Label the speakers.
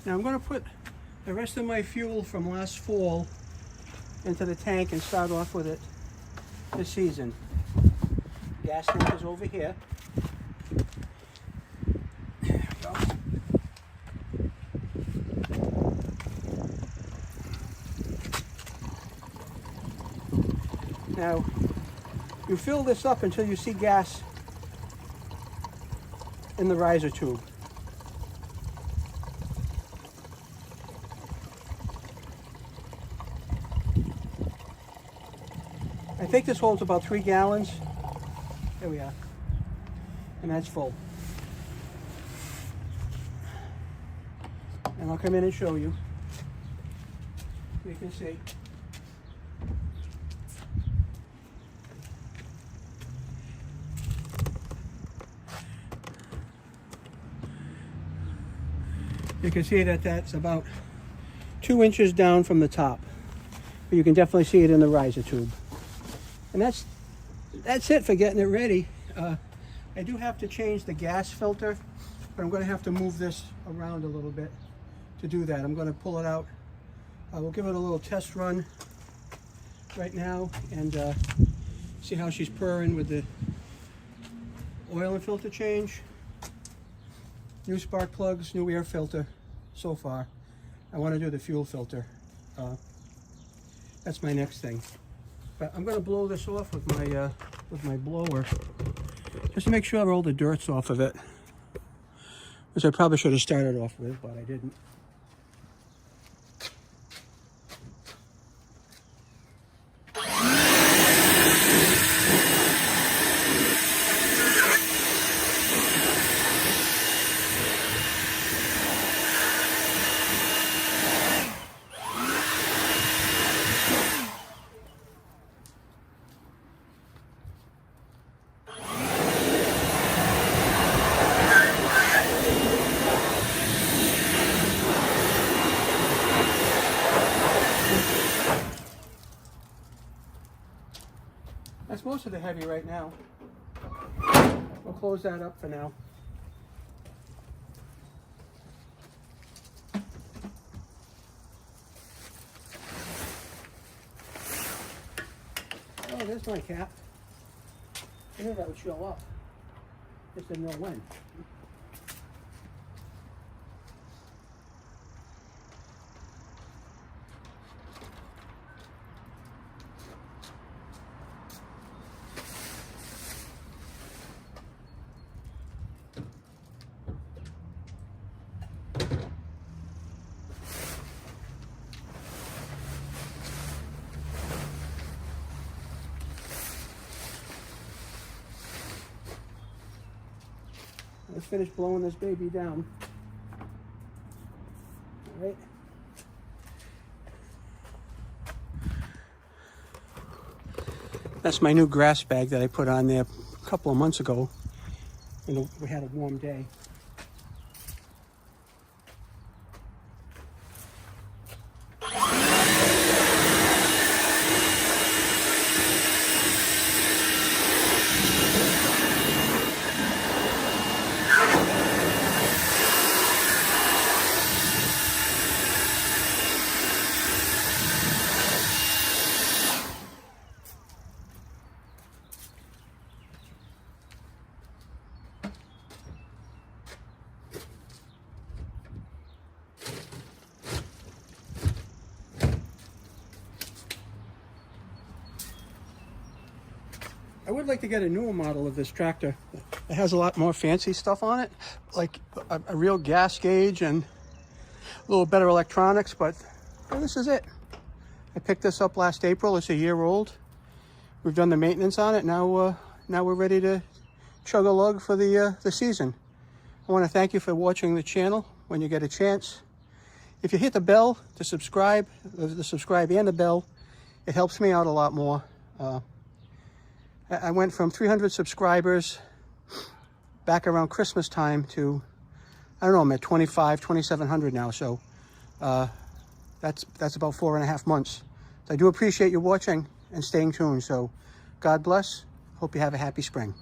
Speaker 1: Now I'm going to put the rest of my fuel from last fall into the tank and start off with it this season. Gas tank is over here. There we go. Now, you fill this up until you see gas in the riser tube. I think this holds about 3 gallons. There we are. And that's full. And I'll come in and show you. You can see. You can see that that's about 2 inches down from the top. But you can definitely see it in the riser tube. And that's it for getting it ready. I do have to change the gas filter, but I'm going to have to move this around a little bit to do that. I'm going to pull it out. We'll give it a little test run right now and see how she's purring with the oil and filter change. New spark plugs, new air filter so far. I want to do the fuel filter. That's my next thing. But I'm going to blow this off with my blower just to make sure all the dirt's off of it, which I probably should have started off with, but I didn't. That's most of the heavy right now. We'll close that up for now. Oh, there's my cap. I knew that would show up. Just didn't know when. Let's finish blowing this baby down. All right. That's my new grass bag that I put on there a couple of months ago when we had a warm day. I would like to get a newer model of this tractor. It has a lot more fancy stuff on it, like a real gas gauge and a little better electronics, but well, this is it. I picked this up last April. It's a year old. We've done the maintenance on it. Now we're ready to chug a lug for the season. I want to thank you for watching the channel when you get a chance. If you hit the bell to subscribe, the subscribe and the bell, it helps me out a lot more. I went from 300 subscribers back around Christmas time to, I don't know, I'm at 2,700 now. So that's about 4.5 months. So I do appreciate you watching and staying tuned. So God bless. Hope you have a happy spring.